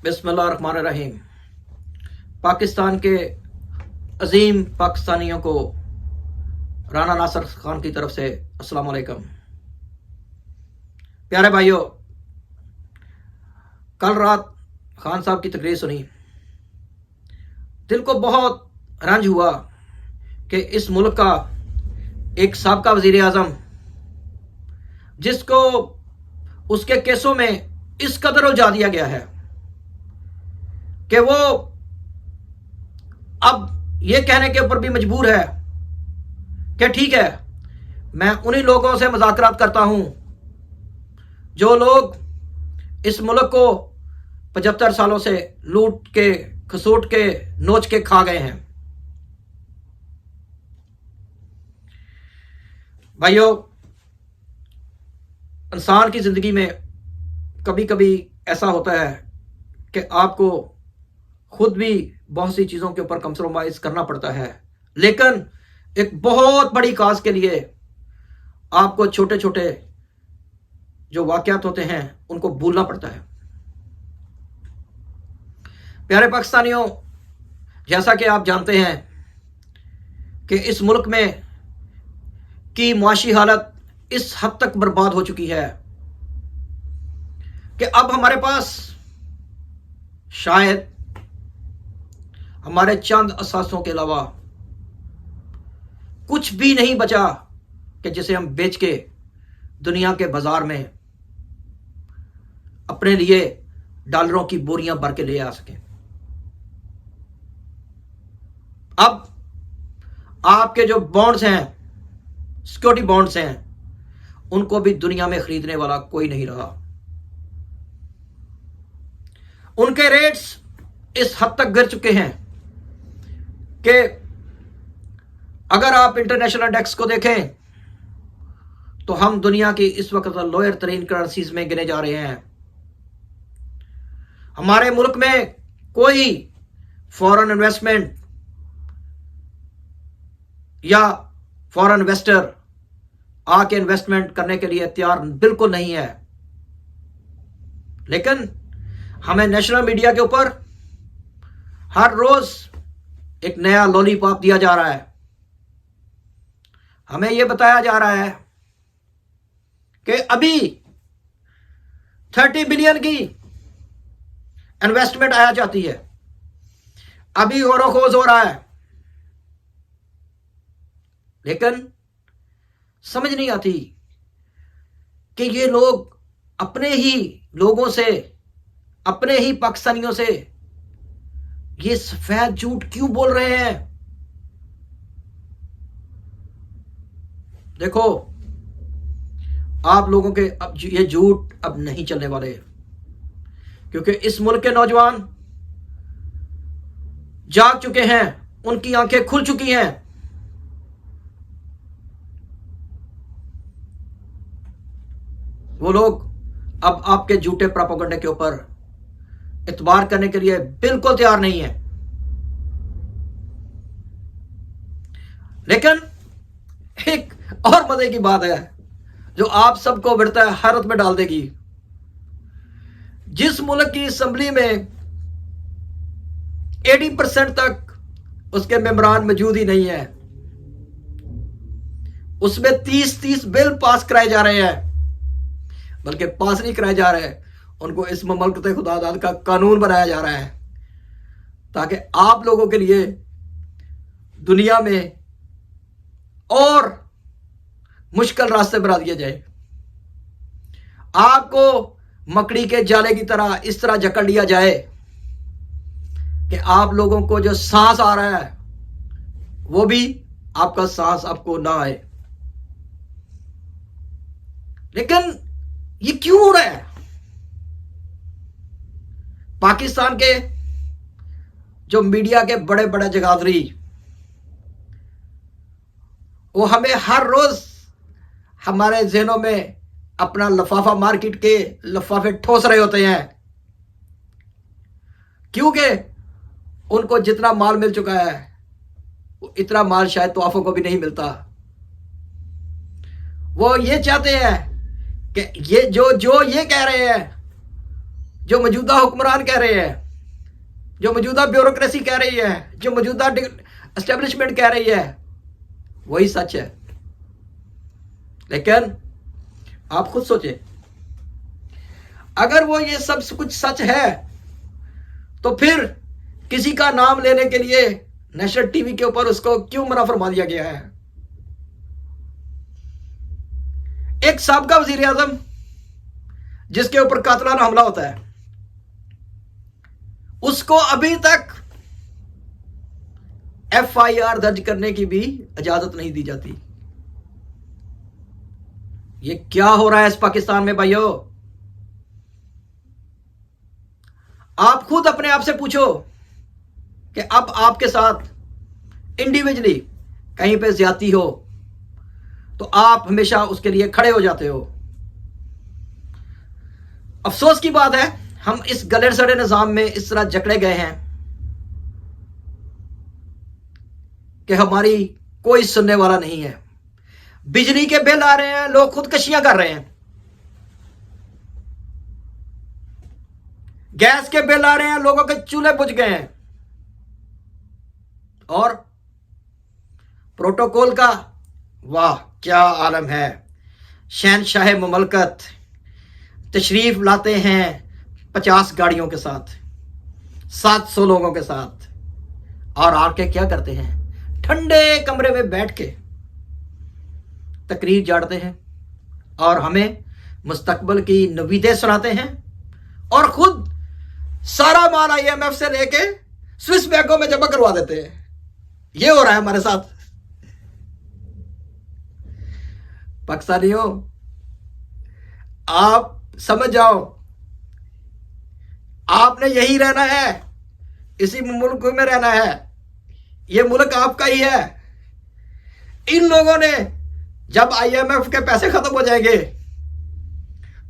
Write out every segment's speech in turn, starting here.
बिस्मिल्लाहिर्रहमानिर्रहीम। पाकिस्तान के अजीम पाकिस्तानियों को राना नासिर खान की तरफ से अस्सलाम वालेकुम। प्यारे भाइयों, कल रात खान साहब की तकरीर सुनी, दिल को बहुत रंज हुआ कि इस मुल्क का एक साबका वजीर आज़म, जिसको उसके केसों में इस कदर उलझा दिया गया है कि वो अब ये कहने के ऊपर भी मजबूर है कि ठीक है, मैं उन्हीं लोगों से मुज़ाकरात करता हूं जो लोग इस मुल्क को 75 सालों से लूट के, खसूट के, नोच के खा गए हैं। भाइयों, इंसान की ज़िंदगी में कभी कभी ऐसा होता है कि आपको खुद भी बहुत सी चीज़ों के ऊपर कंप्रोमाइज करना पड़ता है, लेकिन एक बहुत बड़ी काज के लिए आपको छोटे छोटे जो वाकयात होते हैं उनको भूलना पड़ता है। प्यारे पाकिस्तानियों, जैसा कि आप जानते हैं कि इस मुल्क में की मुआशी हालत इस हद तक बर्बाद हो चुकी है कि अब हमारे पास शायद हमारे चंद असासों के अलावा कुछ भी नहीं बचा कि जिसे हम बेच के दुनिया के बाजार में अपने लिए डॉलरों की बोरियां भर के ले आ सकें। अब आपके जो बॉन्ड्स हैं, सिक्योरिटी बॉन्ड्स हैं, उनको भी दुनिया में खरीदने वाला कोई नहीं रहा। उनके रेट्स इस हद तक गिर चुके हैं कि अगर आप इंटरनेशनल इंडेक्स को देखें तो हम दुनिया की इस वक्त लोअर तरीन करेंसीज में गिने जा रहे हैं। हमारे मुल्क में कोई फॉरेन इन्वेस्टमेंट या फॉरेन इन्वेस्टर आके इन्वेस्टमेंट करने के लिए तैयार बिल्कुल नहीं है, लेकिन हमें नेशनल मीडिया के ऊपर हर रोज एक नया लॉलीपॉप दिया जा रहा है। हमें यह बताया जा रहा है कि अभी 30 बिलियन की इन्वेस्टमेंट आया जाती है, अभी गौर-ओ-खोज हो रहा है, लेकिन समझ नहीं आती कि ये लोग अपने ही लोगों से, अपने ही पाकिस्तानियों से ये सफेद झूठ क्यों बोल रहे हैं। देखो, आप लोगों के अब ये झूठ अब नहीं चलने वाले, क्योंकि इस मुल्क के नौजवान जाग चुके हैं, उनकी आंखें खुल चुकी हैं। वो लोग अब आपके झूठे प्रोपेगेंडा के ऊपर इतबार करने के लिए बिल्कुल तैयार नहीं है। लेकिन एक और मजे की बात है जो आप सबको बढ़ता है हैरत में डाल देगी। जिस मुल्क की असेंबली में 80% तक उसके मेंबरान मौजूद ही नहीं है, उसमें 30 बिल पास कराए जा रहे हैं, बल्कि पास नहीं कराए जा रहे, उनको इस ममलकत खुदादाद का कानून बनाया जा रहा है ताकि आप लोगों के लिए दुनिया में और मुश्किल रास्ते बना दिए जाए। आपको मकड़ी के जाले की तरह इस तरह जकड़ लिया जाए कि आप लोगों को जो सांस आ रहा है वो भी आपका सांस आपको ना आए। लेकिन ये क्यों हो रहा है? पाकिस्तान के जो मीडिया के बड़े बड़े जगाधरी, वो हमें हर रोज हमारे जहनों में अपना लफाफा मार्केट के लफाफे ठोस रहे होते हैं, क्योंकि उनको जितना माल मिल चुका है इतना माल शायद तोहफों को भी नहीं मिलता। वो ये चाहते हैं कि ये जो ये कह रहे हैं जो मौजूदा हुक्मरान कह रहे हैं, जो मौजूदा ब्यूरोक्रेसी कह रही है, जो मौजूदा एस्टेब्लिशमेंट कह रही है, वही सच है। लेकिन आप खुद सोचें, अगर वो ये सब कुछ सच है तो फिर किसी का नाम लेने के लिए नेशनल टीवी के ऊपर उसको क्यों मना फरमा दिया गया है? एक साबका वजीर आजम जिसके ऊपर कातलाना हमला होता है, उसको अभी तक FIR दर्ज करने की भी इजाजत नहीं दी जाती। ये क्या हो रहा है इस पाकिस्तान में भाइयों? आप खुद अपने आप से पूछो कि अब आपके साथ इंडिविजुअली कहीं पे ज्यादती हो तो आप हमेशा उसके लिए खड़े हो जाते हो। अफसोस की बात है, हम इस गले सड़े निजाम में इस तरह जकड़े गए हैं कि हमारी कोई सुनने वाला नहीं है। बिजली के बिल आ रहे हैं, लोग खुदकशियां कर रहे हैं। गैस के बिल आ रहे हैं, लोगों के चूल्हे बुझ गए हैं। और प्रोटोकॉल का वाह क्या आलम है। शहनशाह मुमलकत तशरीफ लाते हैं 50 गाड़ियों के साथ, 700 लोगों के साथ, और आके क्या करते हैं? ठंडे कमरे में बैठ के तकरीर झाड़ते हैं और हमें मुस्तकबिल की नवीदें सुनाते हैं, और खुद सारा माल IMF से लेके स्विस बैंकों में जमा करवा देते हैं। ये हो रहा है हमारे साथ। पाकिस्तानियों, आप समझ जाओ, आपने यही रहना है, इसी मुल्क में रहना है। ये मुल्क आपका ही है। इन लोगों ने जब IMF के पैसे खत्म हो जाएंगे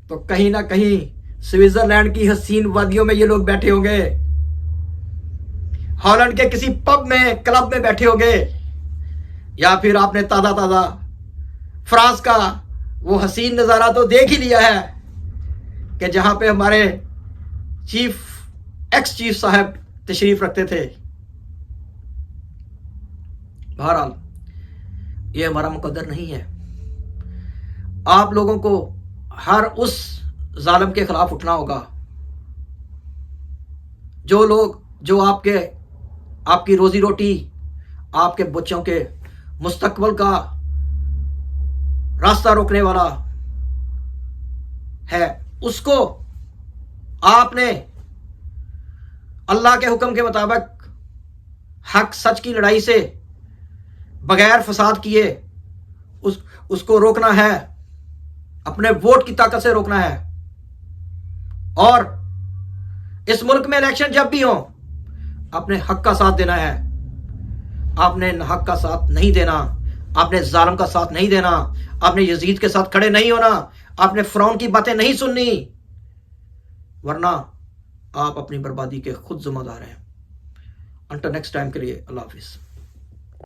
तो कहीं ना कहीं स्विट्जरलैंड की हसीन वादियों में ये लोग बैठे होंगे, हॉलैंड के किसी पब में, क्लब में बैठे होंगे, या फिर आपने ताजा ताजा फ्रांस का वो हसीन नजारा तो देख ही लिया है कि जहां पे हमारे एक्स चीफ साहब तशरीफ रखते थे। बहरहाल ये हमारा मुकद्दर नहीं है। आप लोगों को हर उस जालिम के खिलाफ उठना होगा जो लोग, जो आपकी रोजी रोटी, आपके बच्चों के मुस्तकबिल का रास्ता रोकने वाला है। उसको आपने अल्लाह के हुक्म के मुताबिक हक सच की लड़ाई से बगैर फसाद किए उसको रोकना है, अपने वोट की ताकत से रोकना है। और इस मुल्क में इलेक्शन जब भी हो, अपने हक का साथ देना है। आपने हक का साथ नहीं देना, आपने जालिम का साथ नहीं देना, आपने यजीद के साथ खड़े नहीं होना, आपने फिरौन की बातें नहीं सुननी, वरना आप अपनी बर्बादी के खुद जिम्मेदार हैं। अंटिल नेक्स्ट टाइम के लिए अल्लाह हाफिज।